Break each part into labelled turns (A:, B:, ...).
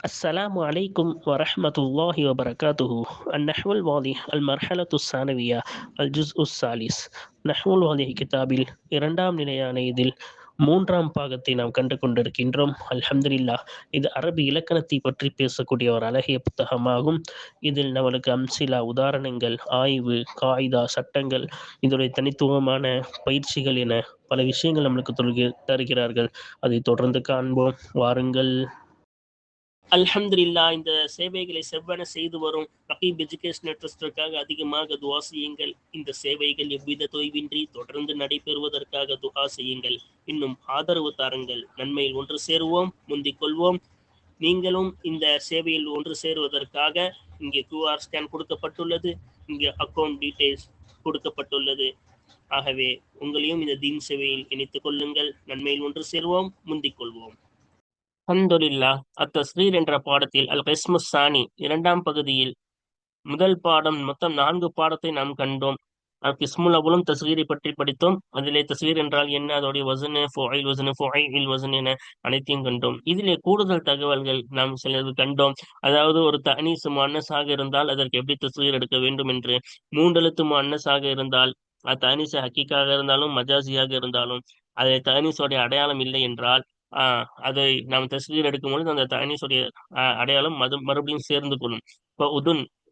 A: السلام عليكم ورحمة الله وبركاته. النحو الواضح المرحلة الثانوية الجزء الثالث. நஹ்வு الواضح கிதாபில் இரண்டாம் நிலையான இதில் மூன்றாம் பாகத்தை நாம் கண்டு கொண்டிருக்கின்றோம். அல்ஹம்துலில்லாஹ். இது அரபி இலக்கணத்தை பற்றி பேசக்கூடிய ஒரு அழகிய புத்தகமாகும். இதில் நம்மளுக்கு அம்சிலா, உதாரணங்கள், ஆய்வு, காயிதா, சட்டங்கள், இதனுடைய தனித்துவமான பயிற்சிகள் என பல விஷயங்கள் நம்மளுக்கு தருகிறார்கள். அதை தொடர்ந்து காண்போம், வாருங்கள். அல்ஹம்துலில்லாஹ். இந்த சேவைகளை செவ்வன செய்து வரும் ரகீப் எஜுகேஷனல் ட்ரஸ்டிற்காக அதிகமாக துஆ செய்யுங்கள். இந்த சேவைகள் எவ்வித தொய்வின்றி தொடர்ந்து நடைபெறுவதற்காக துஆ செய்யுங்கள். இன்னும் ஆதரவு தாருங்கள். நன்மையில் ஒன்று சேருவோம், முந்திக் கொள்வோம். நீங்களும் இந்த சேவையில் ஒன்று சேருவதற்காக இங்கே QR ஸ்கேன் கொடுக்கப்பட்டுள்ளது, இங்கே அக்கௌண்ட் டீடைல்ஸ் கொடுக்கப்பட்டுள்ளது. ஆகவே உங்களையும் இந்த தீன் சேவையில் இணைத்துக் கொள்ளுங்கள். நன்மையில் ஒன்று சேருவோம், முந்திக் கொள்வோம். அல்ஹம்துலில்லாஹ். அத்தஸ்கீர் என்ற பாடத்தில் அல் கிஸ்மு சானி இரண்டாம் பகுதியில் முதல் பாடம் மொத்தம் 4 பாடத்தை நாம் கண்டோம். அல் கிஸ்முல் அவ்வளும் தஸ்கீரை பற்றி படித்தோம். அதிலே தஸ்கீர் என்றால் என்ன, அதோடைய வசனு, ஃபுஐல் வசனு, ஃபுஐல் வசன் என அனைத்தையும் கண்டோம். இதிலே கூடுதல் தகவல்கள் நாம் சிலது கண்டோம். அதாவது ஒரு தனீஸ் முஅன்னஸாக இருந்தால் அதற்கு எப்படி தஸ்கீர் எடுக்க வேண்டும் என்று, 3 எழுத்து முஅன்னஸாக இருந்தால் அது தனீஸ் ஹக்கீக்காக இருந்தாலும் மஜாசியாக இருந்தாலும் அதில் தனீஸோடைய அடையாளம் இல்லை என்றால் அதை நாம் தஸ்கீர் எடுக்கும் பொழுது அந்த தனீஸுடைய அடையாளம் மறுபடியும் சேர்ந்து கொள்ளும். இப்போ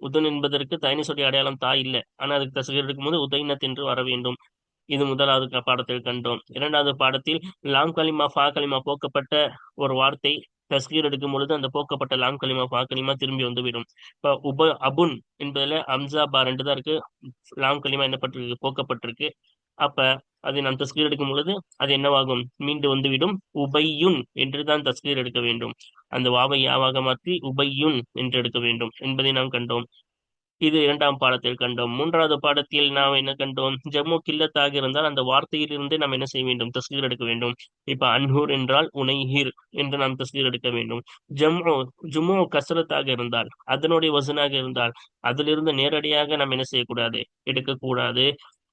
A: உதுன் என்பதற்கு தனீஸுடைய அடையாளம் தாய் இல்லை, ஆனால் அதுக்கு தஸ்கீர் எடுக்கும்போது உதைனத் என்று வர வேண்டும். இது முதலாவது பாடத்தில் கண்டோம். இரண்டாவது பாடத்தில் லாம் கலிமா ஃபா கலிமா போக்கப்பட்ட ஒரு வார்த்தை தஸ்கீர் எடுக்கும் பொழுது அந்த போக்கப்பட்ட லாம் கலிமா ஃபா கலிமா திரும்பி வந்துவிடும். இப்போ அபுன் என்பதுல அம்சா பா 2 தான் இருக்கு, லாம் கலிமா என்ன பட்டிருக்கு, போக்கப்பட்டிருக்கு. அப்ப அதை நாம் தஸ்கீர் எடுக்கும் பொழுது அது என்னவாகும், மீண்டு வந்துவிடும். உபையுன் என்றுதான் தஸ்கீர் எடுக்க வேண்டும். அந்த வாவை யாவாக மாற்றி உபையுன் என்று எடுக்க வேண்டும் என்பதை நாம் கண்டோம். இது இரண்டாம் பாடத்தில் கண்டோம். மூன்றாவது பாடத்தில் நாம் என்ன கண்டோம், ஜம்மு கில்லத்தாக இருந்தால் அந்த வார்த்தையிலிருந்தே நாம் என்ன செய்ய வேண்டும், தஸ்கீர் எடுக்க வேண்டும். இப்ப அன்ஹூர் என்றால் உனைஹீர் என்று நாம் தஸ்கீர் எடுக்க வேண்டும். ஜும்மு கசரத்தாக இருந்தால், அதனுடைய வசனாக இருந்தால் அதிலிருந்து நேரடியாக நாம் என்ன செய்யக்கூடாது, எடுக்கக்கூடாது.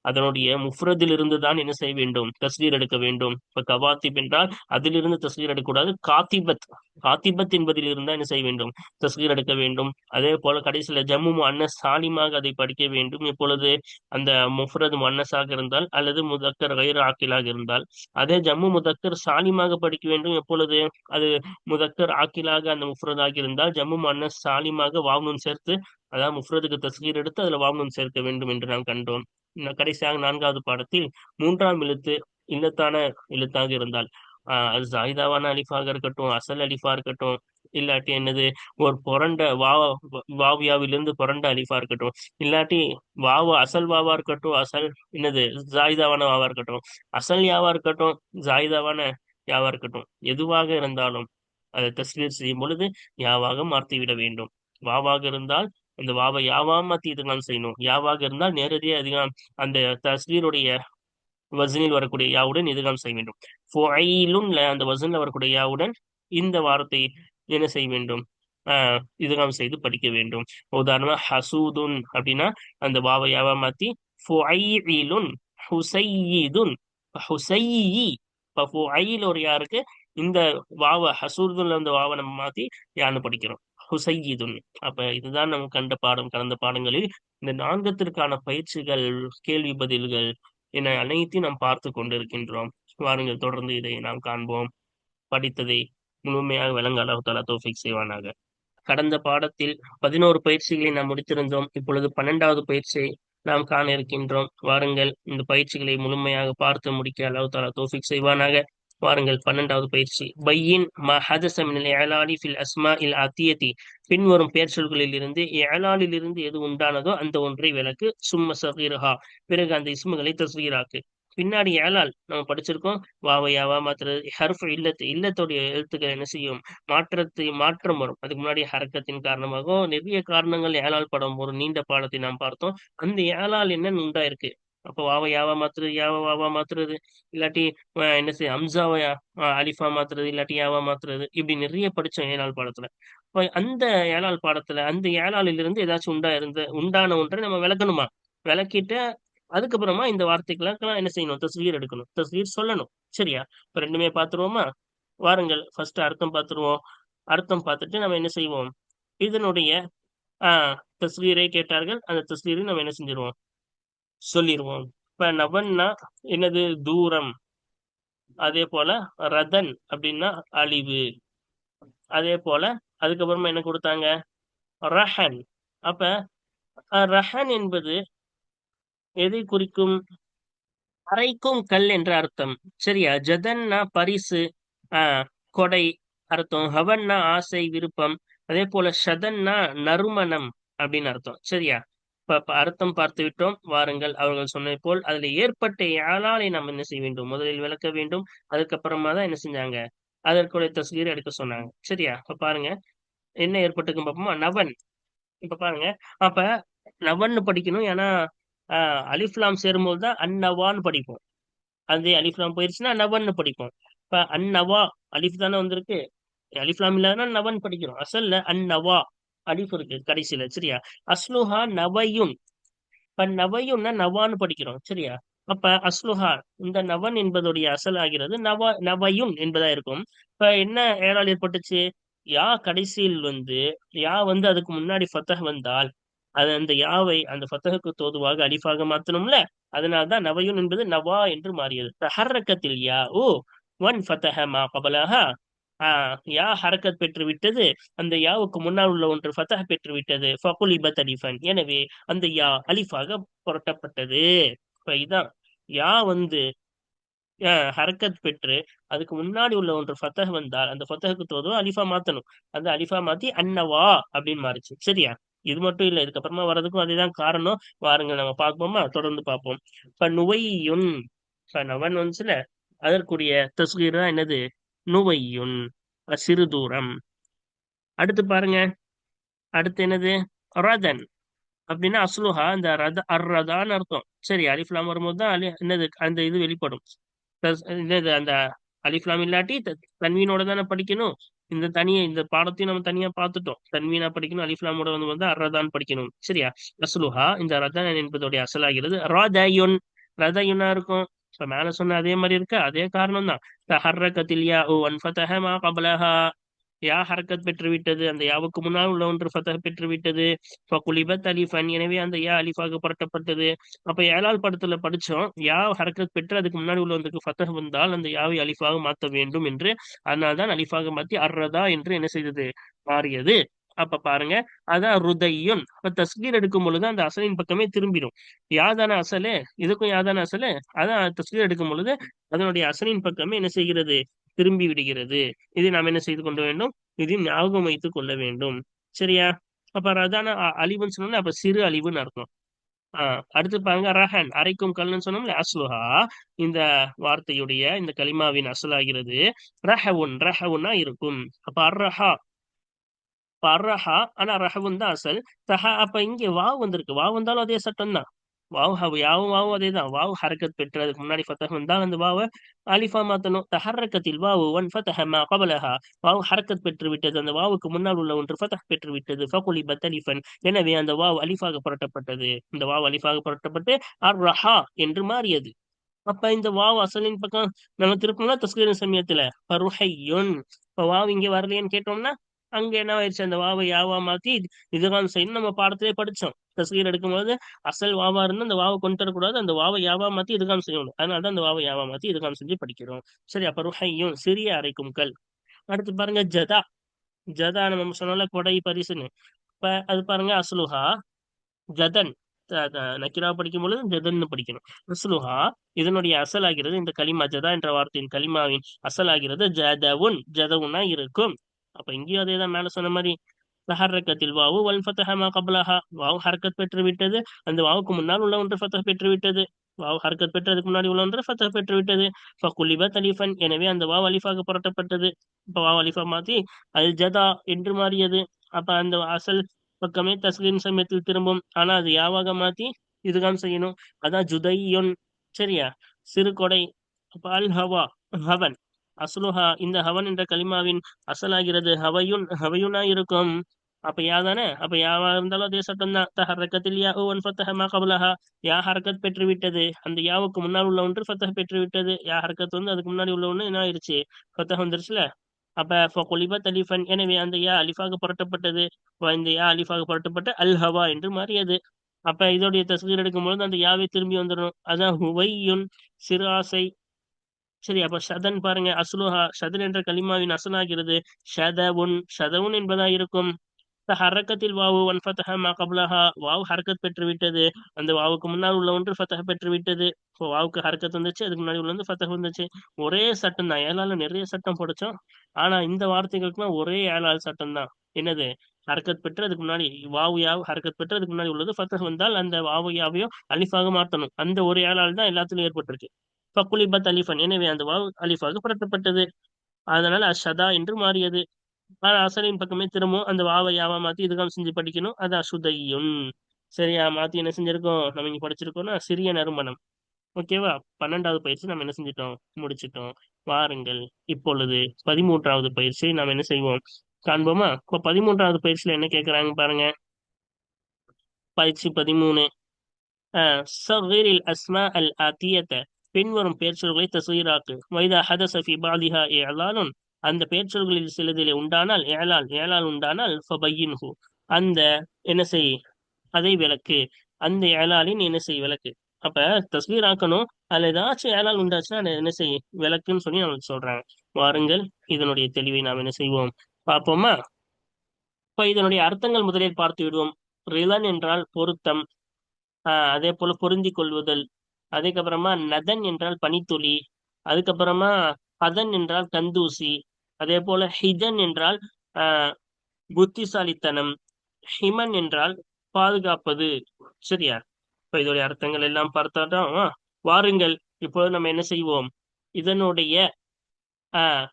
A: அதனுடைய முஃப்ரதில் இருந்து தான் என்ன செய்ய வேண்டும், தஸ்கீர் எடுக்க வேண்டும். இப்ப கவாத்திப் என்றால் அதிலிருந்து தஸ்கீர் எடுக்கக்கூடாது. காத்திபத் என்பதில் இருந்தால் என்ன செய்ய வேண்டும், தஸ்கீர் எடுக்க வேண்டும். அதே போல கடைசியில ஜம்மு முஅன்னஸ் சாலிமாக அதை படிக்க வேண்டும். இப்பொழுது அந்த முஃப்ரத் முஅன்னஸாக இருந்தால் அல்லது முதக்கர் கைர் ஆக்கிலாக இருந்தால், அதே ஜம்மு முதக்கர் சாலிமாக படிக்க வேண்டும். எப்பொழுது அது முதக்கர் ஆக்கிலாக அந்த முஃப்ரதாக இருந்தால் ஜம்மு முஅன்னஸ் சாலிமாக வாவ்னூன் சேர்த்து, அதாவது முஃப்ரதுக்கு தஸ்கீர் எடுத்து அதுல வாவ்னூன் சேர்க்க வேண்டும் என்று நாம் கண்டோம். கடைசியாக நான்காவது பாடத்தில் 3ஆம் எழுத்து இல்லத்தான எழுத்தாக இருந்தால், அது ஜாயிதாவான அலிஃபாக இருக்கட்டும், அசல் அலிஃபா இருக்கட்டும், இல்லாட்டி என்னது ஒரு புரண்ட வாவியாவிலிருந்து புரண்ட அலிஃபா இருக்கட்டும், இல்லாட்டி அசல் வாவா இருக்கட்டும், அசல் என்னது ஜாயிதாவான வாவா இருக்கட்டும், அசல் யாவா இருக்கட்டும், ஜாயிதாவான யாவா இருக்கட்டும், எதுவாக இருந்தாலும் அதை தஸ்கீர் செய்யும் பொழுது யாவாக மாற்றிவிட வேண்டும். வாவாக இருந்தால் அந்த வாவை யாவா மாத்தி இதுதான் செய்யணும். யாவாக இருந்தால் நேரடியாக அதிகம் அந்த தஸ்கீருடைய வசனில் வரக்கூடிய யாவுடன் இதுகாம் செய்ய வேண்டும். ஃபுஐலுன் அந்த வசனில் வரக்கூடிய யாவுடன் இந்த வார்த்தை என்ன செய்ய வேண்டும், இதுகாம் செய்து படிக்க வேண்டும். உதாரணமா ஹசூதுன் அப்படின்னா அந்த வாவை யாவா மாத்தி ஃபுஐலுன் ஹுசையிதுன் ஹுசையி. இப்ப ஃபுஐல் ஒரு யாருக்கு இந்த வாவ ஹசூதுன்ல அந்த வாவை நம்ம மாத்தி யான்னு படிக்கிறோம், ஹுசையிதுன். அப்ப இதுதான் நம்ம கண்ட பாடம். கடந்த பாடங்களில் இந்த 4த்திற்கான பயிற்சிகள், கேள்வி பதில்கள் என அனைத்தையும் நாம் பார்த்து கொண்டிருக்கின்றோம். வாருங்கள், தொடர்ந்து இதை நாம் காண்போம். படித்ததை முழுமையாக விளங்க அல்லாஹ் தஆலா தௌஃபீக் செய்வானாக. கடந்த பாடத்தில் 11 பயிற்சிகளை நாம் முடித்திருந்தோம். இப்பொழுது 12வது பயிற்சியை நாம் காண இருக்கின்றோம். வாருங்கள், இந்த பயிற்சிகளை முழுமையாக பார்த்து முடிக்க அல்லாஹ் தஆலா தௌஃபீக் செய்வானாக. வாருங்கள், 12வது பயிற்சி. பையின் மா ஹதஸ மினல் இஅலாலி ஃபில் அஸ்மாஇல் ஆத்தியதி. பின்வரும் பெயர் சொல்களில் இருந்து இஅலாலில் இருந்து எது உண்டானதோ அந்த ஒன்றை விளக்கு. சும்ம ஸகீரஹா, பிறகு அந்த இஸ்முகளை தஸ்கீராக்கு. பின்னாடி ஏலால் நம்ம படிச்சிருக்கோம், வாவையாவா மாத்துறது, ஹர்ஃப் இல்லத்துடைய எழுத்துக்கள் என்ன செய்யும், மாற்றம் வரும். அதுக்கு முன்னாடி ஹரக்கத்தின் காரணமாகவும் நிறைய காரணங்கள் ஏலால் படம் ஒரு நீண்ட பாடத்தை நாம் பார்த்தோம். அந்த ஏலால் என்னன்னு உண்டா இருக்கு. அப்போ வாவை யாவா மாத்துறது, யாவா வாவா மாத்துறது, இல்லாட்டி என்ன செய்ய அம்சாவை அலிஃபா மாத்துறது, இல்லாட்டி யாவா மாத்துறது, இப்படி நிறைய படிச்சோம் ஏலால் பாடத்துல. அந்த ஏலால் பாடத்துல அந்த ஏலாலில் இருந்து ஏதாச்சும் உண்டான ஒன்றை நம்ம விளக்கணுமா, விளக்கிட்டு அதுக்கப்புறமா இந்த வார்த்தைகளுக்கெல்லாம் என்ன செய்யணும், தஸ்கீர் எடுக்கணும், தஸ்கீர் சொல்லணும். சரியா? இப்ப ரெண்டுமே பார்த்துருவோமா? வாருங்கள், ஃபர்ஸ்ட் அர்த்தம் பார்த்துருவோம். அர்த்தம் பார்த்துட்டு நம்ம என்ன செய்வோம், இதனுடைய தஸ்வீரை கேட்டார்கள், அந்த தஸ்வீரை நம்ம என்ன செஞ்சிருவோம், சொல்லிடுவோம். இப்ப நவன்னா என்னது, தூரம். அதே போல ரதன் அப்படின்னா அழிவு. அதே போல அதுக்கப்புறமா என்ன கொடுத்தாங்க, ரஹன். அப்ப ரஹன் என்பது எதை குறிக்கும், அரைக்கும் கல் என்ற அர்த்தம். சரியா? ஜதன்னா பரிசு, கொடை அர்த்தம். ஹவன்னா ஆசை, விருப்பம். அதே போல ஷதன்னா நறுமணம் அப்படின்னு அர்த்தம். சரியா? இப்ப அர்த்தம் பார்த்து விட்டோம். வாருங்கள், அவர்கள் சொன்னது போல் அதுல ஏற்பட்ட யாழாலை நாம் என்ன செய்ய வேண்டும், முதலில் விளக்க வேண்டும். அதுக்கப்புறமா தான் என்ன செஞ்சாங்க, அதற்குடைய தஸ்வீர் எடுக்க சொன்னாங்க. சரியா? இப்ப பாருங்க என்ன ஏற்பட்டுக்கும் பார்ப்போமா. நவன். இப்ப பாருங்க, அப்ப நவன்னு படிக்கணும். ஏன்னா அலிஃப்லாம் சேரும்போது தான் அந்நவான்னு படிப்போம். அது அலிஃப்லாம் போயிருச்சுன்னா நவன்னு படிப்போம். இப்ப அந்நவா, அலிஃப் தானே வந்திருக்கு. அலிஃப்லாம் இல்லாதனா நவன் படிக்கிறோம். அசல்ல அந்நவா அலிஃப் இருக்கு கடைசியில. சரியா? அஸ்லுஹா நவையுன். இப்ப நவையுன்னா நவான்னு படிக்கிறோம். சரியா? அப்ப அஸ்லுஹா, இந்த நவன் என்பதுடைய அசல் ஆகிறது நவையுன் என்பதா இருக்கும். இப்ப என்ன ஏறால் ஏற்பட்டுச்சு, யா கடைசியில் வந்து, யா வந்து அதுக்கு முன்னாடி ஃபத்தஹ் வந்தால் அது அந்த யாவை அந்த ஃபத்தஹுக்கு தோதுவாக அலிஃபாக மாத்தணும்ல. அதனால்தான் நவையுன் என்பது நவா என்று மாறியது. தஹர்ரக்கத்தில் யா ஓ ஒன் ஃபத்தஹ மா கபலஹா. யா ஹரக்கத் பெற்று விட்டது, அந்த யாவுக்கு முன்னால் உள்ள ஒன்று ஃபத்தஹ் பெற்று விட்டது. ஃபகுலிபத் அலிஃபன், எனவே அந்த யா அலிஃபாக புரட்டப்பட்டது. இப்ப இதான், யா வந்து ஹரக்கத் பெற்று அதுக்கு முன்னாடி உள்ள ஒன்று ஃபத்தஹ் வந்தால் அந்த ஃபத்தஹுக்கு தோதுவா அலிஃபா மாத்தணும். அந்த அலிஃபா மாத்தி அன்னவா அப்படின்னு மாறிச்சு. சரியா? இது மட்டும் இல்ல, இதுக்கப்புறமா வர்றதுக்கும் அதேதான் காரணம். வாருங்க நம்ம பார்ப்போமா, தொடர்ந்து பார்ப்போம். இப்ப நுவையுன், இப்ப நவன் வந்துச்சுல, அதற்குரிய தஸ்கீர் தான் என்னது, நுவையுன், சிறு தூரம். அடுத்து பாருங்க, அடுத்து என்னது, ரதன் அப்படின்னா அஸ்லுஹா இந்த ரதான்னு அர்த்தம். சரி, அலிஃப்லாம் வரும்போது தான் என்னது அந்த இது வெளிப்படும். என்னது அந்த அலிஃப்லாம் இல்லாட்டி தன்வீனோட தானே படிக்கணும். இந்த தனியா இந்த பாடத்தையும் நம்ம தனியா பார்த்துட்டோம். தன்வீனா படிக்கணும், அலிஃப்லாமோட வந்து அர்ரதான் படிக்கணும். சரியா? அஸ்லுஹா, இந்த ரதான் என்பதோடைய அசலாகிறது ரதயுன். ரதயுனா இருக்கும். இப்ப மேல சொன்ன அதே மாதிரி இருக்கு, அதே காரணம் தான். தஹர்ரகத்தில் யா வன் ஃபதஹ மா கப்லஹா. யா ஹரக்கத் பெற்று விட்டது, அந்த யாவுக்கு முன்னால் உள்ள ஒன்று ஃபதஹ் பெற்று விட்டது. ஃபகுலிபத் அலிஃபன், எனவே அந்த யா அலிஃபாக புரட்டப்பட்டது. அப்ப ஏழால் படத்துல படிச்சோம், யா ஹரக்கத் பெற்று அதுக்கு முன்னாடி உள்ள ஒன்றுக்கு ஃபதஹ் வந்தால் அந்த யாவை அலிஃபாக மாற்ற வேண்டும் என்று. அதனால்தான் அலிஃபாக மாத்தி அர்ரதா என்று என்ன செய்தது, மாறியது. அப்ப பாருங்க, அதான் ருதையுன். அப்ப தஸ்கீர் எடுக்கும் பொழுது அந்த அசலின் பக்கமே திரும்பிடும். யாதான அசலு, இதுக்கும் யாதான அசலு, அதான் தஸ்கீர் எடுக்கும் பொழுது அதனுடைய அசலின் பக்கமே என்ன செய்கிறது, திரும்பி விடுகிறது. இதை நாம் என்ன செய்து கொள்ள வேண்டும், இதை ஞாபகம் வைத்துக் கொள்ள வேண்டும். சரியா? அப்ப அதான அழிவுன்னு சொன்னோம்ல, அப்ப சிறு அழிவுன்னு அர்த்தம். அடுத்து பாருங்க, ரஹன் அரைக்கும் கல்லுன்னு சொன்னோம்ல, அஸ்லுஹா, இந்த வார்த்தையுடைய இந்த கலிமாவின் அசலாகிறது ரஹவுன். ரஹவுன்னா இருக்கும். அப்ப அர்ரஹா, பர்ரஹா, ஆனா ரஹவுன் தான் அசல். தஹா, அப்ப இங்க வாவ் வந்திருக்கு. வாவ் வந்தாலும் அதே சட்டம் தான். வாவ் யாவும் வாவும் அதே தான். வாவ் ஹரக்கத் பெற்று அதுக்கு முன்னாடி ஃபத்தஹ் வந்தால் அந்த வாவ அலிஃபா மாத்தணும். தஹர்ரக்கத்தில் வாவு ஒன் ஃபதஹ மா கபலஹா. வாவ் ஹரக்கத் பெற்று விட்டது, அந்த வாவுக்கு முன்னால் உள்ள ஒன்று ஃபதஹ் பெற்று விட்டது. ஃபகுலிபத் அலிஃபன், எனவே அந்த வாவ் அலிஃபாக புரட்டப்பட்டது. இந்த வாவ் அலிஃபாக புரட்டப்பட்டு அர் ரஹா என்று மாறியது. அப்ப இந்த வாவ் அசலின் பக்கம் நம்ம திருப்போம்னா தஸ்கீரின் சமயத்துல பருஹையுன். இப்ப வாவ் இங்க வரலையேன்னு கேட்டோம்னா அங்க என்ன ஆயிடுச்சு, அந்த வாவை யாவா மாத்தி இதுதான் செய்யணும். நம்ம பாடத்திலே படிச்சோம், தஸ்கீர் எடுக்கும்போது அசல் வாவா இருந்தா அந்த வாவை கொண்டு வரக்கூடாது, அந்த வாவை யாவா மாத்தி இதுதான் செய்யணும். அதனாலதான் அந்த வாவை யாவா மாத்தி இதுதான் செஞ்சு படிக்கிறோம். சரி, அப்ப ருஹையும் சிறிய அரைக்கும் கல். அடுத்து பாருங்க ஜதா. ஜதா நம்ம சொன்னால கொடை பரிசுன்னு. இப்ப அது பாருங்க அஸ்லுஹா ஜதன். நக்கிரா படிக்கும் பொழுது ஜதன்னு படிக்கணும். அஸ்லுஹா, இதனுடைய அசலாகிறது, இந்த கலிமா ஜதா என்ற வார்த்தையின் கலிமாவின் அசலாகிறது ஜதவுன். ஜதவுனா இருக்கும். அப்ப இங்கேயும் அதேதான் மேல சொன்ன மாதிரி. தஹர்ரக்கத்தில் வாவு வல் ஃபதஹ மா கப்லஹா. வாவு ஹர்க்கத் பெற்று விட்டது, அந்த வாவுக்கு முன்னால் உள்ள ஒன்று ஃபதஹ் பெற்று விட்டது. வாவு ஹர்க்கத் பெற்று அதுக்கு முன்னாடி உள்ள ஒன்று ஃபதஹ் பெற்று விட்டது. ஃபகுலிபத் அலிஃபன், எனவே அந்த வாவ் அலிஃபாக புரட்டப்பட்டது. இப்ப வாவ் அலிஃபா மாத்தி அல் ஜதா என்று மாறியது. அப்ப அந்த அசல் பக்கமே தஸ்லீம் சமயத்தில் திரும்பும். ஆனா அது யாவாக மாத்தி இதுதான் செய்யணும். அதான் ஜுதையுன். சரியா? சிறு கொடை. அப்ப அல் ஹவா, ஹவன். அஸ்லுஹா, இந்த ஹவன் என்ற கலிமாவின் அசலாகிறது ஹவையுன். ஹவையுனா இருக்கும். அப்ப யாதானே, அப்ப யாவா இருந்தாலும் அதே சட்டம் தான். தஹர்ரக்கத்தில் யா ஒன் ஃபத்தஹ மா கப்லஹா. யா ஹரக்கத் பெற்று விட்டது, அந்த யாவுக்கு முன்னால் உள்ள ஒன்று ஃபத்தஹ் பெற்று விட்டது. யா ஹரக்கத் வந்து அதுக்கு முன்னாடி உள்ள ஒண்ணு என்ன ஆயிருச்சு, ஃபத்தஹ் வந்துருச்சுல. அப்ப குலிபத் அலிஃபன், எனவே அந்த யா அலிஃபாக புரட்டப்பட்டது. இந்த யா அலிஃபாக புரட்டப்பட்ட அல் ஹவா என்று மாறியது. அப்ப இதோடைய தஸ்கீர் எடுக்கும்பொழுது அந்த யாவை திரும்பி வந்துடும். அதான் ஹுவையுன், சிறு ஆசை. சரி, அப்ப ஷதன் பாருங்க, அஸ்லுஹா ஷதன் என்ற கலிமாவின் அசலாகிறது ஷதவுன், ஷதவுன் என்பதா இருக்கும். ஹரக்கத்தில் வாவு ஒன் ஃபதஹ மா கப்லஹா, வாவு ஹரக்கத் பெற்று விட்டது, அந்த வாவுக்கு முன்னால் உள்ள ஒன்று ஃபதஹ பெற்று விட்டது. இப்போ வாவுக்கு ஹரக்கத் வந்துச்சு, அதுக்கு முன்னாடி உள்ள வந்து ஃபதஹ் வந்துச்சு. ஒரே சட்டம் தான், ஏழால நிறைய சட்டம் படிச்சோம். ஆனா இந்த வார்த்தைகளுக்குலாம் ஒரே ஏழால் சட்டம் தான். என்னது? ஹரக்கத் பெற்று அதுக்கு முன்னாடி வாவு யாவு ஹரக்கத் பெற்று அதுக்கு முன்னாடி உள்ளது ஃபதஹ் வந்தால் அந்த வாவு யாவையும் அலிஃபாக மாற்றணும். அந்த ஒரு ஏழால் தான் எல்லாத்துலயும் ஏற்பட்டிருக்கு. ஃபக்குலிபத் அலிஃபன், எனவே அந்த வாவு அலிஃபாக புரட்டப்பட்டது. அதனால அஷதா என்று மாறியது. ஆனா அசலின் பக்கமே திரும்பவும் அந்த வாவை யாவா மாத்தி இதுதான் செஞ்சு படிக்கணும். அது அசுதையும். சரியா? மாத்தி என்ன செஞ்சிருக்கோம் நம்ம இங்க படிச்சிருக்கோம்னா சிறிய நறுமணம். ஓகேவா? 12வது பயிற்சி நம்ம என்ன செஞ்சிட்டோம், முடிச்சிட்டோம். வாருங்கள் இப்பொழுது 13வது பயிற்சி நாம் என்ன செய்வோம் காண்போமா? இப்ப 13வது பயிற்சியில என்ன கேக்குறாங்க பாருங்க. பயிற்சி 13. சகிரில் அஸ்மா அல் ஆத்தியத்த, பின்வரும் பெயர்ச்சொல்களை தஸ்கீராக்கு. வைதா ஹதஸ ஃபி பாதிஹா இஅலாலுன், அந்த பெயர்ச்சொல்களில் சிலதிலே உண்டானால் ஏலால் உண்டானால் ஃபபையின்ஹு, அந்த என்ன செய், அதை விளக்கு. அந்த ஏலாலின் என்ன செய், விளக்கு. அப்ப தஸ்கீர் ஆக்கணும். அதுல ஏதாச்சும் ஏலால் உண்டாச்சுன்னா அதை என்ன செய், விளக்குன்னு சொல்லி நமக்கு சொல்றாங்க. வாருங்கள் இதனுடைய தெளிவை நாம் என்ன செய்வோம் பார்ப்போமா? இப்ப இதனுடைய அர்த்தங்கள் முதலில் பார்த்து விடுவோம். ரிலன் என்றால் பொருத்தம், அதே போல பொருந்தி கொள்ளுதல். அதுக்கப்புறமா நதன் என்றால் பனித்துளி. அதுக்கப்புறமா பதன் என்றால் கந்தூசி. அதே போல ஹிஜன் என்றால் ஆஹ் புத்திசாலித்தனம். ஹிமன் என்றால் பாதுகாப்பது. சரியா? இப்ப இதோடைய அர்த்தங்கள் எல்லாம் பார்த்தாதான் வாருங்கள் இப்போது நம்ம என்ன செய்வோம், இதனுடைய ஆஹ்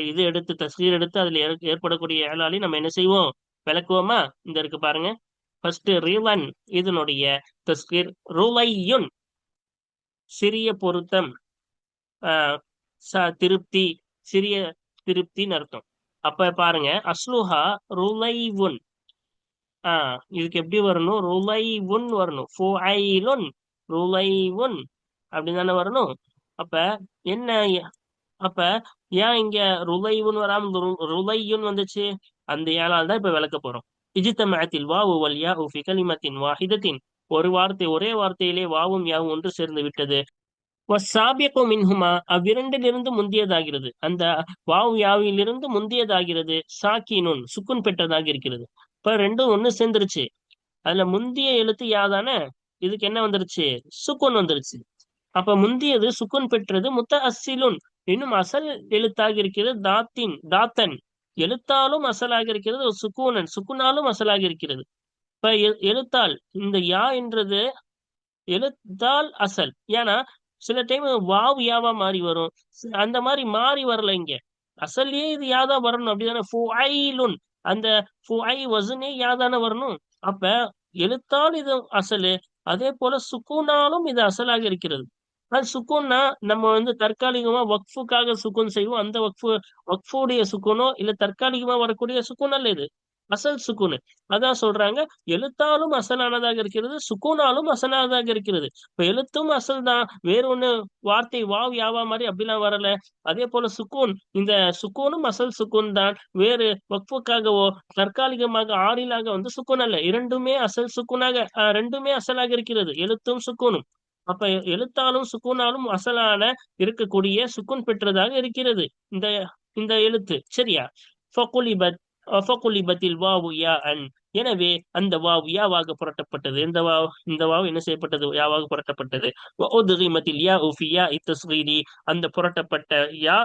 A: இது எடுத்து தஸ்கீர் எடுத்து அதுல ஏற்படக்கூடிய ஏழாளி நம்ம என்ன செய்வோம், விளக்குவோமா? இந்த இருக்கு பாருங்க. ஃபர்ஸ்ட் ரிவன், இதனுடைய தஸ்கீர் ருவையுன், சிறிய பொருத்தம். ஆஹ் திருப்தி, சிறிய திருப்தின்னு அர்த்தம். அப்ப பாருங்க, அஸ்லுஹா ருலைவுன். இதுக்கு எப்படி வரணும், ருலைவுன் வரணும். ஃபுஐலுன், ருலைவுன் அப்படின்னு தானே வரணும். அப்ப என்ன, அப்ப ஏன் இங்க ருலைவுன் வராம ருலையுன் வந்துச்சு? அந்த ஏழால் தான் இப்ப விளக்க போறோம். இஜ்தமஅத்தில் வாவு வல் யாஉ ஃபி கலிமத்தின் வாஹிதத்தின், ஒரு வார்த்தை ஒரே வார்த்தையிலே வாவும் யாவும் ஒன்று சேர்ந்து விட்டது. வஸ்ஸாபிகு மின்ஹுமா, அவ்விரண்டிலிருந்து முந்தியதாகிறது. அந்த வாவ் யாவிலிருந்து முந்தியதாகிறது. சாக்கினுன், சுக்குன் பெற்றதாக இருக்கிறது. இப்ப ரெண்டும் ஒண்ணு சேர்ந்துருச்சு. அதுல முந்திய எழுத்து யாதானே, இதுக்கு என்ன வந்துருச்சு, சுக்குன் வந்துருச்சு. அப்ப முந்தியது சுக்குன் பெற்றது முத்த அசிலுன், இன்னும் அசல் எழுத்தாக இருக்கிறது. தாத்தன், எழுத்தாலும் அசலாக இருக்கிறது. சுக்கூனன், சுக்குனாலும் அசலாக இருக்கிறது. இப்ப எழுத்தால் இந்த யா என்றது எழுத்தால் அசல். ஏன்னா சில டைம் வாவ் யாவா மாறி வரும், அந்த மாதிரி மாறி வரல. இங்க அசல்லே இது யாதான் வரணும், அப்படிதானே? ஃபுஐலுன், அந்த ஃபுஐ வசனே யாதானே வரணும். அப்ப எழுத்தால் இது அசலு, அதே போல சுக்கூனாலும் இது அசலாக இருக்கிறது. அது சுக்கூன்னா நம்ம தற்காலிகமா வக்ஃபுக்காக சுக்கூன் செய்வோம். அந்த வக்ஃபுடைய சுக்கூனோ இல்ல தற்காலிகமா வரக்கூடிய சுக்கூன் அல்ல, இது அசல் சுக்கூனு. அதான் சொல்றாங்க, எழுத்தாலும் அசலானதாக இருக்கிறது, சுக்கூனாலும் அசலானதாக இருக்கிறது. இப்ப எழுத்தும் அசல் தான், வேற ஒண்ணு வார்த்தை வாவ் யாவா மாதிரி அப்படிலாம் வரல. அதே போல சுக்கூன், இந்த சுக்கூனும் அசல் சுக்கூன் தான், வேறு வக்ஃபுக்காகவோ தற்காலிகமாக ஆறிலாக சுக்கூன் அல்ல. இரண்டுமே அசல் சுக்கூனாக, ரெண்டுமே அசலாக இருக்கிறது, எழுத்தும் சுக்கூனும். அப்ப எழுத்தாலும் சுக்கூனாலும் அசலான இருக்கக்கூடிய சுக்குன் பெற்றதாக இருக்கிறது இந்த இந்த எழுத்து. சரியா? ஃபகுலிபத், ஃபகுலிபத்தில் வாவு யா அன், எனவே அந்த வாவ் யாவாக புரட்டப்பட்டது. இந்த வாவ் என்ன செய்யப்பட்டது, யாவாக புரட்டப்பட்டது. வஉத்கிமத்தில் யா ஃபி யா தஸ்கீரி, அந்த புரட்டப்பட்ட யா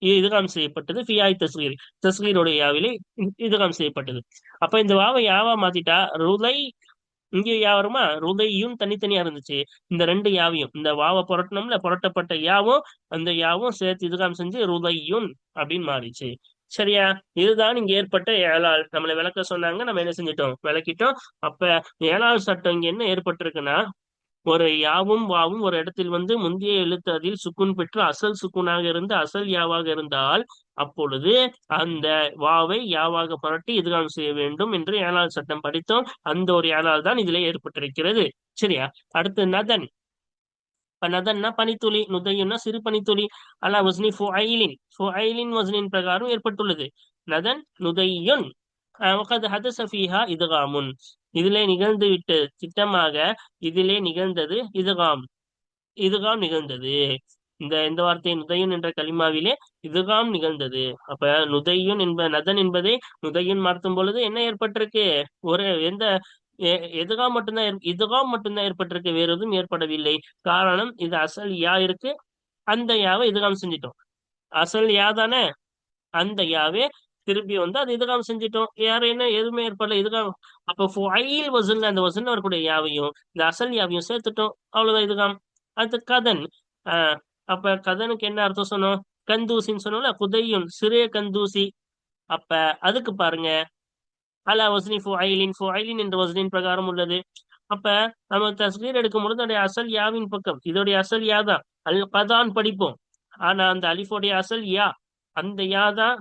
A: இதுகாம் செய்யப்பட்டது. ஃபியாய் தஸ்கீரி, தஸ்கீருடைய யாவிலே இதுகாம் செய்யப்பட்டது. அப்ப இந்த வாவை யாவா மாத்திட்டா ருலை, இங்கே யா வருமா? ருதையும் தனித்தனியா இருந்துச்சு. இந்த ரெண்டு யாவையும், இந்த வாவை புரட்டணும்ல, புரட்டப்பட்ட யாவும் அந்த யாவும் சேர்த்து இதுகாம் செஞ்சு ருதையுன் அப்படின்னு மாறிச்சு. சரியா? இதுதான் இங்க ஏற்பட்ட ஏழாள். நம்மளை விளக்க சொன்னாங்க, நம்ம என்ன செஞ்சிட்டோம், விளக்கிட்டோம். அப்ப ஏழாள் சட்டம் இங்க என்ன ஏற்பட்டிருக்குன்னா, ஒரு யாவும் வாவும் ஒரு இடத்தில் முந்தைய எழுத்து அதில் சுக்குன் பெற்று அசல் சுக்குனாக இருந்து அசல் யாவாக இருந்தால் அப்பொழுது அந்த வாவை யாவாக புரட்டி இதுகாம் செய்ய வேண்டும் என்று ஏழாள் சட்டம் படித்தோம். அந்த ஒரு ஏழாள் தான் இதுல ஏற்பட்டிருக்கிறது. சரியா? அடுத்து நதன். இப்ப நதன்னா பனித்துளி, நுதையுன்னா சிறு பனித்துளி. அலா வஸ்னி ஃபுஐலின், ஃபுஐலின் வஸ்னின் பிரகாரம் ஏற்பட்டுள்ளது. நதன் நுதையுன். வகத் ஹதஸ ஃபீஹா இத்காமுன். இதிலே நிகழ்ந்து விட்டு திட்டமாக இதிலே நிகழ்ந்தது இதுகாம். இதுகாம் நிகழ்ந்தது. இந்த வார்த்தை நுதையுன் என்ற கலிமாவிலே இதுகாம் நிகழ்ந்தது. அப்ப நுதையுன் நதன் என்பதை நுதையுன் மாற்றும் பொழுது என்ன ஏற்பட்டிருக்கு? ஒரு எந்த இதுகாம் மட்டும்தான் ஏற்பட்டிருக்கு, வேற எதுவும் ஏற்படவில்லை. காரணம் இது அசல் யா இருக்கு, அந்த யாவை இதுகாம் செஞ்சிட்டோம். அசல் யா தானே, அந்த யாவே திருப்பி வந்து அது இதுகாம் செஞ்சிட்டோம். யாரும் என்ன எதுவுமே ஏற்படல, இதுகாம். அப்ப ஃபுஐல் வசன்ல அந்த வசன்ல வரக்கூடிய யாவையும் இந்த அசல் யாவையும் சேர்த்துட்டோம், அவ்வளவுதான் இதுகாம். அது கதன். ஆஹ் அப்ப கதனுக்கு என்ன அர்த்தம் சொன்னோம்? கந்தூசின்னு சொன்னோம்ல, குதையுன் சிறிய கந்தூசி. அப்ப அதுக்கு பாருங்க, அலா வஸ்னி ஃபுஐலின், ஃபுஐலின் என்ற வஸ்னின் பிரகாரம் உள்ளது. அப்ப நம்ம தஸ்கீர் எடுக்கும் பொழுது அதோடைய அசல் யாவின் பக்கம், இதோடைய அசல் யா தான் அல் கதான் படிப்போம். ஆனா அந்த அலிஃபோடைய அசல் யா, அந்த யா தான்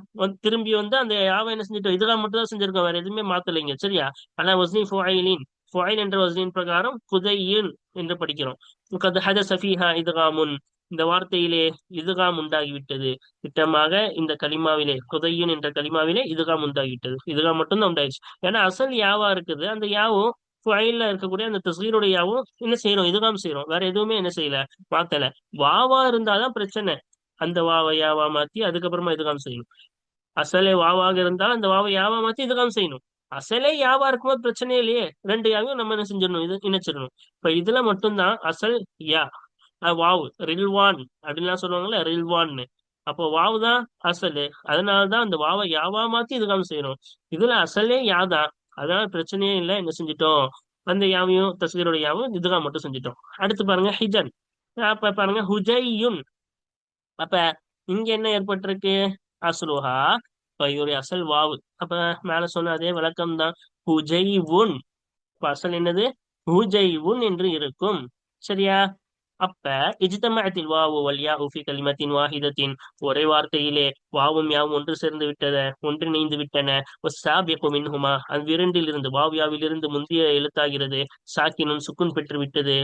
A: திரும்பி வந்து அந்த யாவை என்ன செஞ்சுட்டோம், இதெல்லாம் மட்டும் தான் செஞ்சிருக்கோம், வேற எதுவுமே மாத்தலைங்க. சரியா? ஆனா வஸ்னி ஃபுஐலின், ஃபுஐல் என்ற வஸ்னின் பிரகாரம் குதையின் என்று படிக்கிறோம். கத் ஹதஸ ஃபீஹா இத்காமுன். இந்த வார்த்தையிலே இதுகாம் உண்டாகிவிட்டது. திட்டமாக இந்த கலிமாவிலே, குதையின் என்ற கலிமாவிலே இதுகாம் உண்டாகிவிட்டது. இதுகாம் மட்டும்தான் உண்டாயிடுச்சு. ஏன்னா அசல் யாவா இருக்குது, அந்த யாவும் ஃபைல்ல இருக்கக்கூடிய அந்த தஸ்கீருடைய யாவும் என்ன செய்யறோம், இதுகாம் செய்யறோம், வேற எதுவுமே என்ன செய்யல, மாத்தல. வாவா இருந்தாதான் பிரச்சனை. அந்த வாவை யாவா மாத்தி அதுக்கப்புறமா இதுகாம் செய்யணும். அசலே வாவாக இருந்தால் அந்த வாவை யாவா மாத்தி இதுகாம் செய்யணும். அசலே யாவா இருக்கும்போது பிரச்சனையே இல்லையே, ரெண்டு யாவையும் நம்ம என்ன செஞ்சிடணும், இது இணைச்சிடணும். இப்ப இதுல மட்டும்தான் அசல் யா. வாவு ரில்வான் அப்படின்லாம் சொல்லுவாங்கல்ல, ரில்வான்னு. அப்போ வாவு தான் அசலு, அதனாலதான் அந்த வாவை யாவா மாத்தி இதுகாம் செய்யணும். இதுல அசலே யாதான், அதனால பிரச்சனையே இல்லை. என்ன செஞ்சிட்டோம், அந்த யாவையும் தஸ்கீரோட யாவும் இதுகாம் மட்டும் செஞ்சிட்டோம். அடுத்து பாருங்க ஹிஜன். அப்ப பாருங்க ஹுஜையுன். அப்ப இங்க என்ன ஏற்பட்டிருக்கு? அஸ்லுஹா. இப்ப இவருடைய அசல் வாவு. அப்ப மேல சொன்ன அதே விளக்கம் தான். ஹுஜைவுன். இப்ப அசல் என்னது? ஹுஜைவுன் என்று இருக்கும். சரியா? அப்ப இஜ்தமஅத்தில் வாவு வல் யாஉ ஃபி கலிமத்தின் வாஹிதத்தின். ஒரே வார்த்தையிலே வாவும் யாவும் ஒன்று சேர்ந்து ஒன்றிணைந்து விட்டன. வஸ்ஸாபிகு மின்ஹுமா. அவ்விரண்டில் இருந்து வாவ் யாவில் இருந்து முந்தைய எழுத்தாகிறது சாக்கினும் சுக்குன் பெற்று விட்டது.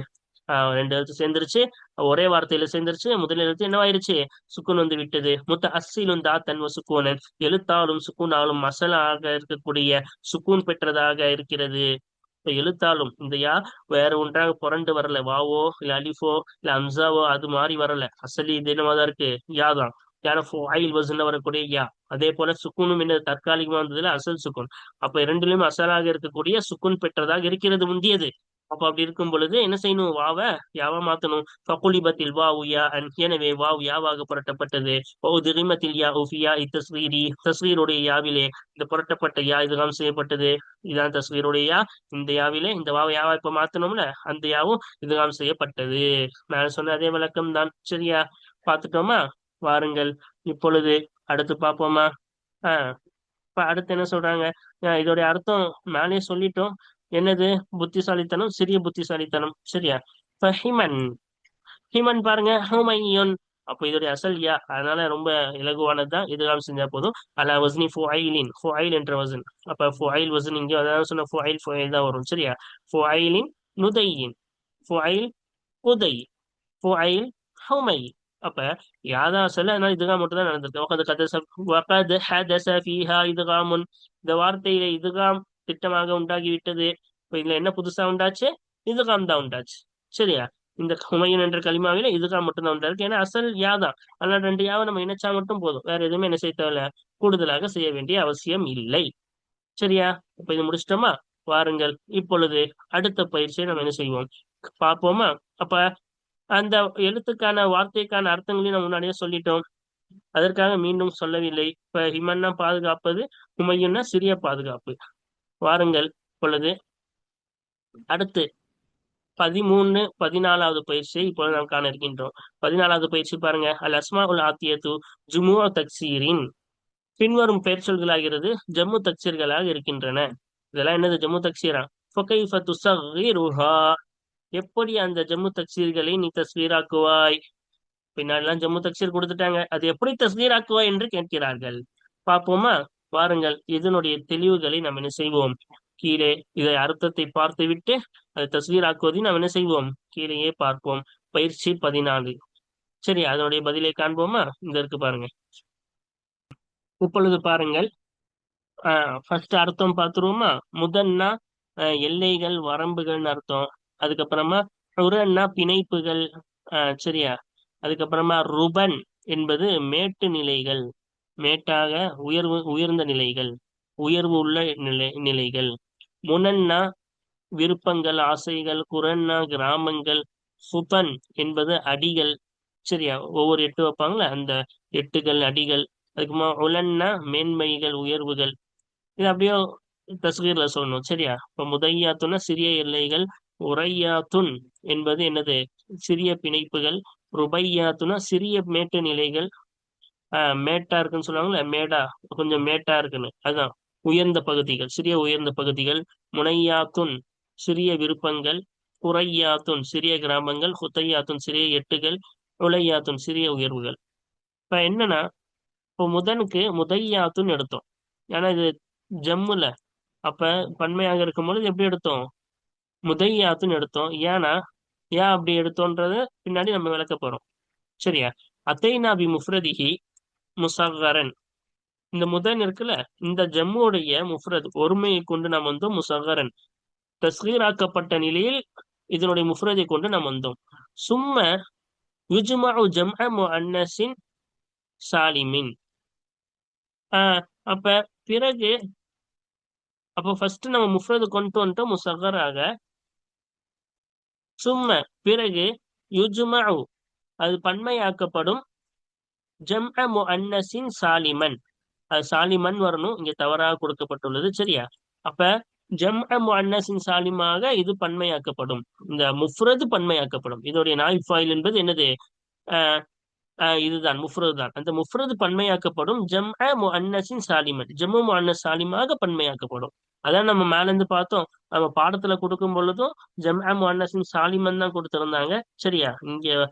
A: ரெண்டு எழுத்து சேர்ந்துருச்சு, ஒரே வார்த்தையில சேர்ந்துருச்சு. முதல் எழுத்து என்னவாயிருச்சு? சுக்குன் வந்து விட்டது. அஸ்ஸிலும் தாத்தன் சுக்கூனன். எழுத்தாலும் சுக்கூனாலும் மசலாக இருக்கக்கூடிய சுக்கூன் பெற்றதாக இருக்கிறது. இப்ப எழுத்தாலும் இந்த யா வேற ஒன்றாக புரண்டு வரல, வாவோ இல்ல அலிஃபோ இல்ல அம்சாவோ அது மாதிரி வரல. அசலி இது என்னமாதான் இருக்கு, யா தான். யார ஃபுஐல் வசன்ல வரக்கூடிய யா. அதே போல சுக்கூனும் என்ன தற்காலிகமா வந்ததுல அசல் சுக்கூன். அப்ப இரண்டிலும் அசலாக இருக்கக்கூடிய சுக்கூன் பெற்றதாக இருக்கிறது முந்தியது. அப்ப அப்படி இருக்கும் பொழுது என்ன செய்யணும், வாவ யாவா மாத்தணும். ஃபகுலிபத்தில் வாவு யா அன். எனவே வாவ் யாவாக புரட்டப்பட்டது. திரிமத்தில் யா உஃபியா இத்தஸ்வீரி. தஸ்வீருடைய யாவிலே இந்த புரட்டப்பட்ட யா இதுகாம் செய்யப்பட்டது. இதான் தஸ்வீருடைய யா. இந்த யாவிலே இந்த வாவ யாவா இப்ப மாத்தணும்ல, அந்த யாவும் இதுகாம் செய்யப்பட்டது. நான் சொன்ன அதே விளக்கம் தான். சரியா? பார்த்துட்டோமா? வாருங்கள் இப்பொழுது அடுத்து பார்ப்போமா? ஆஹ் இப்ப அடுத்து என்ன சொல்றாங்க? இதோடைய அர்த்தம் மேலே சொல்லிட்டோம். என்னது? புத்திசாலித்தனம், சிறிய புத்திசாலித்தனம். சரியா? இப்ப ஹிமன். ஹிமன் பாருங்க, ஹுமையுன். அப்போ இதோடைய அசல் யா, அதனால ரொம்ப இலகுவானதுதான், இதுதான் செஞ்சா போதும். அலா வஸ்னி ஃபுஐலின். ஃபுஐல் என்ற வசன். அப்ப ஃபுஐல் வசன் இங்க அதான் சொன்ன ஃபுஐல் ஃபுஐல் தான் வரும். சரியா? ஃபுஐலின் நுதையின். ஃபுஐல் உதை. ஃபுஐல் ஹுமை. அப்ப யாதான் அசல், அதனால இதுகாம் மட்டும் தான் நடந்திருக்கு. வகத் ஹதஸ ஃபீஹா இதுகாமுன். இந்த வார்த்தையில இதுகாம் திட்டமாக உண்டாகிவிட்டது. இப்ப இதுல என்ன புதுசா உண்டாச்சு? இதுகாம் தான் உண்டாச்சு. சரியா? இந்த ஹுமையன் என்ற கலிமாவில இதுகாம் மட்டும் தான் உண்டாயிருக்கு. ஏன்னா அசல் யாதான், அதனால ரெண்டு யாவை நம்ம இணைச்சா மட்டும் போதும், வேற எதுவுமே என்ன செய்ய தேவையில்ல, கூடுதலாக செய்ய வேண்டிய அவசியம் இல்லை. சரியா? இப்ப இது முடிச்சிட்டோமா? வாருங்கள் இப்பொழுது அடுத்த பயிற்சியை நம்ம என்ன செய்வோம், பார்ப்போமா? அப்ப அந்த எழுத்துக்கான வார்த்தைக்கான அர்த்தங்களையும் நம்ம முன்னாடியே சொல்லிட்டோம், அதற்காக மீண்டும் சொல்லவில்லை. இப்ப ஹிமன்னா பாதுகாப்பது, ஹுமையுன்னா சிறிய பாதுகாப்பு. வாருங்கள் இப்பொழுது அடுத்து 13, 14வது பயிற்சியை இப்பொழுது நாம் காண இருக்கின்றோம். 14வது பயிற்சி பாருங்க. அல் அஸ்மா உல் ஆத்தியத்து ஜுமு தக்சீரின். பின்வரும் பெயர் சொல்களாகிறது ஜம்மு தக்சீர்களாக இருக்கின்றன. இதெல்லாம் என்னது? ஜம்மு தக்சீரா. ஃபகைஃப துஸகிருஹா. எப்படி அந்த ஜம்மு தக்சீர்களை நீ தஸ்வீராக்குவாய்? பின்னாடிலாம் ஜம்மு தக்சீர் கொடுத்துட்டாங்க, அது எப்படி தஸ்வீராக்குவாய் என்று கேட்கிறார்கள். பார்ப்போமா? வாருங்கள் இதனுடைய தெளிவுகளை நாம் என்ன செய்வோம், கீழே இதை அர்த்தத்தை பார்த்து விட்டு அதை தஸ்வீராக்குவதை நாம் என்ன செய்வோம், கீழேயே பார்ப்போம். பயிற்சி 14. சரி, அதனுடைய பதிலை காண்போமா? இந்த இருக்கு பாருங்க. இப்பொழுது பாருங்கள். ஃபர்ஸ்ட் அர்த்தம் பார்த்துருவோமா? முதன்னா எல்லைகள், வரம்புகள்னு அர்த்தம். அதுக்கப்புறமா உரன்னா பிணைப்புகள். சரியா? அதுக்கப்புறமா ருபன் என்பது மேட்டு நிலைகள், மேட்டாக உயர்ந்த நிலைகள், உயர்வு உள்ள நிலைகள். முனன்னா விருப்பங்கள், ஆசைகள். குரன்னா கிராமங்கள். சுபன் என்பது அடிகள். சரியா? ஒவ்வொரு எட்டு வைப்பாங்களே அந்த எட்டுகள், அடிகள். அதுக்குமா உலன்னா மேன்மைகள், உயர்வுகள். இது அப்படியே தஸ்கீர்ல சொல்லணும். சரியா? இப்ப முதையாத்துன்னா சிறிய எல்லைகள். உரையாத்துன் என்பது என்னது? சிறிய பிணைப்புகள். ருபையாத்துனா சிறிய மேட்டு நிலைகள். மேட்டா இருக்குன்னு சொல்லுவாங்கல்ல, மேடா, கொஞ்சம் மேட்டா இருக்குன்னு, அதுதான் உயர்ந்த பகுதிகள், சிறிய உயர்ந்த பகுதிகள். முனையாத்துன் சிறிய விருப்பங்கள். குறையாத்துன் சிறிய கிராமங்கள். ஹுத்தையாத்துன் சிறிய எட்டுகள். உலையாத்துன் சிறிய உயர்வுகள். இப்ப என்னன்னா, இப்போ முதனுக்கு முதையாத்துன்னு எடுத்தோம். ஏன்னா இது ஜம்முல, அப்ப பன்மையாக இருக்கும் பொழுது எப்படி எடுத்தோம்? முதையாத்துன்னு எடுத்தோம். ஏன் அப்படி எடுத்தோன்றத பின்னாடி நம்ம விளக்க போறோம். சரியா? அத்தைனா பி முஃப்ரதிஹி முசகரன். இந்த முதன் இருக்குல்ல, இந்த ஜம்முடைய முஃப்ரத் ஒருமையை கொண்டு நாம் வந்தோம். முசகரன் தஸ்கீராக்கப்பட்ட நிலையில் இதனுடைய முஃப்ரதை கொண்டு நாம் வந்தோம். சும்ம யுஜ்மஉ ஜம்அ முஅன்னஸின் சாலிமின். ஆஹ் அப்ப பிறகு அப்போ ஃபர்ஸ்ட் நம்ம முஃப்ரது கொண்டு வந்துட்டோம் முசகராக. சும்ம பிறகு யுஜ்மஉ அது பன்மையாக்கப்படும். ஜம்அ முஅன்னஸின் சாலிமன், அது சாலிமன் வரணும், இங்க தவறாக கொடுக்கப்பட்டுள்ளது. சரியா? அப்ப ஜம்அ முஅன்னஸின் சாலிமாக இது பன்மையாக்கப்படும். இந்த முஃப்ரது பன்மையாக்கப்படும். இதோடைய நாயிப் ஃபாயில் என்பது என்னது? அஹ் இதுதான் முஃப்ரது தான். அந்த முஃப்ரது பன்மையாக்கப்படும். ஜம்அ முஅன்னஸின் சாலிமன், ஜம்மு முஅன்னஸ் சாலிமாக பன்மையாக்கப்படும். அதான் நம்ம மேல இருந்து பார்த்தோம். நம்ம பாடத்துல கொடுக்கும் பொழுதும் ஜம்அ முஅன்னஸின் சாலிமன் தான் கொடுத்திருந்தாங்க. சரியா? இங்க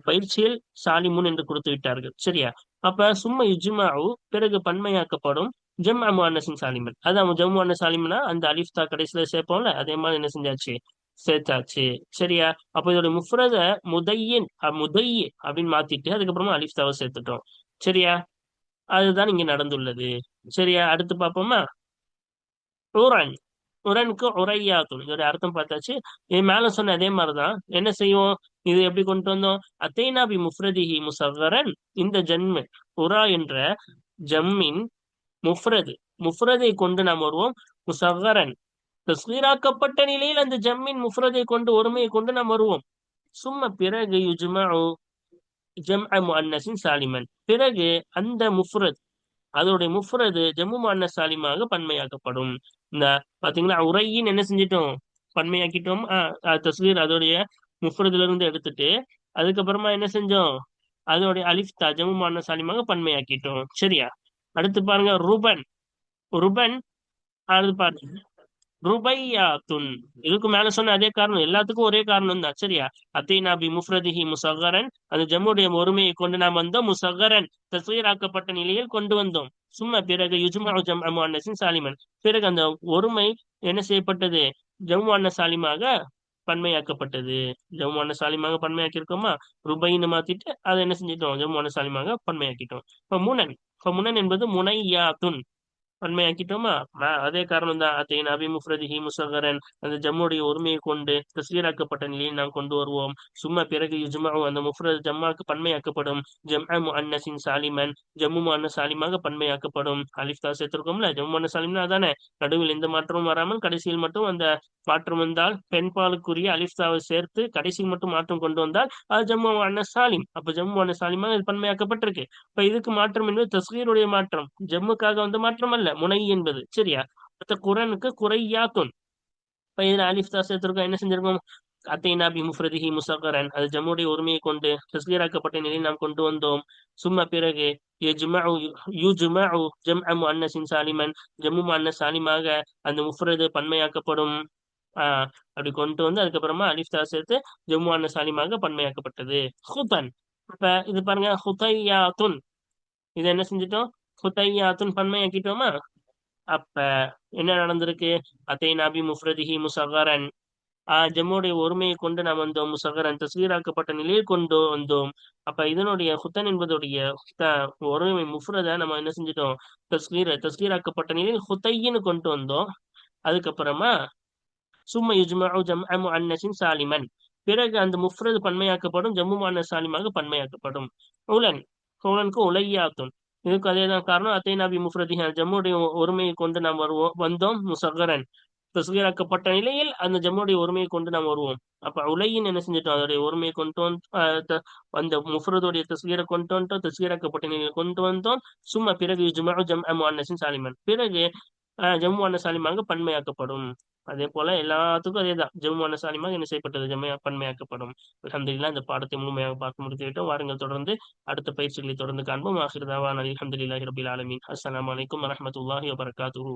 A: பயிற்சியில் சாலிமுன் என்று கொடுத்து விட்டார்கள். சரியா? அப்ப சும்மா இஜ்மாஉ பிறகு பன்மையாக்கப்படும். ஜம்அ முஅன்னஸின் சாலிமன், அதான் ஜம்மு முஅன்னஸ் சாலிம்னா அந்த அலிஃப் தா கடைசியில சேர்ப்போம்ல, அதே மாதிரி என்ன செஞ்சாச்சு? சேர்த்தாச்சு. சரியா? அப்ப இதோட முஃப்ரத முதையின் முதையி அப்படின்னு மாத்திட்டு அதுக்கப்புறமா அலிஃப் தாவை சேர்த்துட்டோம். சரியா? அதுதான் இங்க நடந்துள்ளது. சரியா? அடுத்து பார்ப்போமா? உரன். உரனுக்கு உரையாத்தும், இதோட அர்த்தம் பார்த்தாச்சு. இது மேல சொன்ன அதே மாதிரிதான். என்ன செய்வோம்? இது எப்படி கொண்டு வந்தோம்? அத்தைனா பி முஃப்ரதிஹி முசகரன். இந்த ஜன்மு உரா என்ற ஜம்மின் முஃப்ரது, முஃப்ரதை கொண்டு நாம் வருவோம். முசகரன் தஸ்கீராக்கப்பட்ட நிலையில் அந்த ஜம்மின் முஃப்ரதை கொண்டு ஒருமையை கொண்டு நாம் வருவோம். சும்ம பிறகு யுஜ்மஉ ஜம்அ முஅன்னஸின் சாலிமன், பிறகு அந்த முஃப்ரத் அதோடைய முஃப்ரது ஜம்மு முஅன்னஸ் சாலிமாக பன்மையாக்கப்படும். இந்த பாத்தீங்களா, உரையின் என்ன செஞ்சிட்டோம்? பன்மையாக்கிட்டோம். தஸ்கீர் அதோடைய முஃப்ரதுல இருந்து எடுத்துட்டு அதுக்கப்புறமா என்ன செஞ்சோம்? அதோடைய அலிஃப் தா ஜம்மு முஅன்னஸ் சாலிமாக பன்மையாக்கிட்டோம். சரியா? அடுத்து பாருங்க ருபன். ருபன் அடுத்து பாருங்க ருபையாத்துன். இதுக்கு மேல சொன்ன அதே காரணம், எல்லாத்துக்கும் ஒரே காரணம் தான். சரியா? அத்தைனா பி முஃப்ரதிஹி முசகரன், அந்த ஜம்முடைய ஒருமையை கொண்டு நாம் வந்தோம். முசகரன் தஸ்கீராக்கப்பட்ட நிலையில் கொண்டு வந்தோம். சும்மா பிறகு யுஜ்மஉ ஜம்அ முஅன்னஸின் சாலிமன், பிறகு அந்த ஒருமை என்ன செய்யப்பட்டது? ஜம்மு முஅன்னஸ் சாலிமாக பன்மையாக்கப்பட்டது. ஜம்மு முஅன்னஸ் சாலிமாக பன்மையாக்கி இருக்கோமா? ருபைன்னு மாத்திட்டு அதை என்ன செஞ்சிட்டோம்? ஜம்மு முஅன்னஸ் சாலிமாக பன்மையாக்கிட்டோம். இப்ப முனன், இப்ப முனன் என்பது முனையாத்துன், பன்மையாக்கிட்டோமா? அதே காரணம் தான். அத்தை நபி முஃப்ரதிஹி முசகரன், அந்த ஜம்முடைய ஒருமையை கொண்டு தஸ்கீராக்கப்பட்ட நிலையை நாம் கொண்டு வருவோம். சும்மா பிறகு யுஜ்மஉ அந்த முஃப்ரத் ஜம்மாக்கு பன்மையாக்கப்படும். ஜம்அ முஅன்னஸின் சாலிமன், ஜம்மு முஅன்னஸ் சாலிமாக பன்மையாக்கப்படும். அலிஃப் தா சேர்த்திருக்கோம்ல, ஜம்மு முஅன்னஸ் சாலிம்னா அதானே. நடுவில் எந்த மாற்றமும் வராமல் கடைசியில் மட்டும் அந்த மாற்றம் வந்தால், பெண்பாலுக்குரிய அலிஃப் தாவை சேர்த்து கடைசியில் மட்டும் மாற்றம் கொண்டு வந்தால் அது ஜம்மு முஅன்னஸ் சாலிம். அப்ப ஜம்மு முஅன்னஸ் சாலிமாக இது பன்மையாக்கப்பட்டிருக்கு. இப்ப இதுக்கு மாற்றம் என்பது தஸ்கீருடைய மாற்றம், ஜம்முக்காக வந்த மாற்றம் அல்ல, முனை என்பது. சரியா? அடுத்த குரனுக்கு குரையாத்துன். இப்ப இதுல அலிஃப் தா சேர்த்திருக்கோம். என்ன செஞ்சிருக்கோம்? அத்தைனா பி முஃப்ரதிஹி முசகரன், அது ஜம்முடைய உரிமையை கொண்டு தஸ்கீராக்கப்பட்ட நிலையில் நாம் கொண்டு வந்தோம். சும்மா பிறகு யஜ்மஉ யுஜ்மஉ ஜம்அ முஅன்னஸின் சாலிமன், ஜம்மு முஅன்னஸ் சாலிமாக அந்த முஃப்ரது பன்மையாக்கப்படும். அப்படி கொண்டு வந்து அதுக்கப்புறமா அலிஃப் தா சேர்த்து ஜம்மு முஅன்னஸ் சாலிமாக பன்மையாக்கப்பட்டது. ஹுதன். இப்ப இது பாருங்க, ஹுதையாத்துன், இது என்ன செஞ்சிட்டோம்? ஹுதையாத்துன் பன்மையாக்கிட்டோமா? அப்ப என்ன நடந்திருக்கு? அத்தை நபி முஃப்ரதிஹி முசகரன், ஜம்முடைய ஒருமையை கொண்டு நாம் வந்தோம். முசகரன் தஸ்கீராக்கப்பட்ட நிலையில் கொண்டு வந்தோம். அப்ப இதனுடைய ஹுத்தன் என்பதுடைய ஒருமை முஃப்ரத நம்ம என்ன செஞ்சிட்டோம்? தஸ்கீராக்கப்பட்ட நிலையில் ஹுத்தைன்னு கொண்டு வந்தோம். அதுக்கப்புறமா சும்ம யுஜ்மஉ ஜம்அ முஅன்னஸின் சாலிமன், பிறகு அந்த முஃப்ரது பன்மையாக்கப்படும், ஜம்மு முஅன்னஸ் சாலிமாக பன்மையாக்கப்படும். உலன், உலனுக்கு உலையாத்துன், இதுக்கு அதேதான் காரணம். அத்தை நபி முஃப்ரதிஹ, ஜம்முடைய ஒருமையை கொண்டு நாம் வந்தோம். முசகரன் தஸ்கீராக்கப்பட்ட நிலையில் அந்த ஜம்முடைய ஒருமையை கொண்டு நாம் வருவோம். அப்ப உலையின் என்ன செஞ்சிட்டோம்? அதோடைய ஒருமையை கொண்டு வந்து அந்த முஃப்ரதுடைய தஸ்கீரை கொண்டு வந்துட்டோம், தஸ்கீராக்கப்பட்ட நிலையில் கொண்டு வந்தோம். சும்மா பிறகு யுஜ்மஉ ஜம்அ முஅன்னஸின் சாலிமன், பிறகு ஜம்மு அன்ன சாலிமாக பன்மையாக்கப்படும். அதே போல எல்லாத்துக்கும் அதேதான். ஜம்மு அன்ன சாலிமாக என்ன செய்யப்பட்டது? பன்மையாக்கப்படும். அல்ஹம்துலில்லாஹ், இந்த பாடத்தை முழுமையாக பார்த்து முடித்து விட்டோம். வாருங்கள் தொடர்ந்து அடுத்த பயிற்சிகளை தொடர்ந்து காண்போம். ஆகிர் தாவானா அல்ஹம்துலில்லாஹி ரப்பில் ஆலமீன். அஸ்ஸலாமு அலைக்கும் வரஹ்மத்துல்லாஹி வபரகாத்துஹு.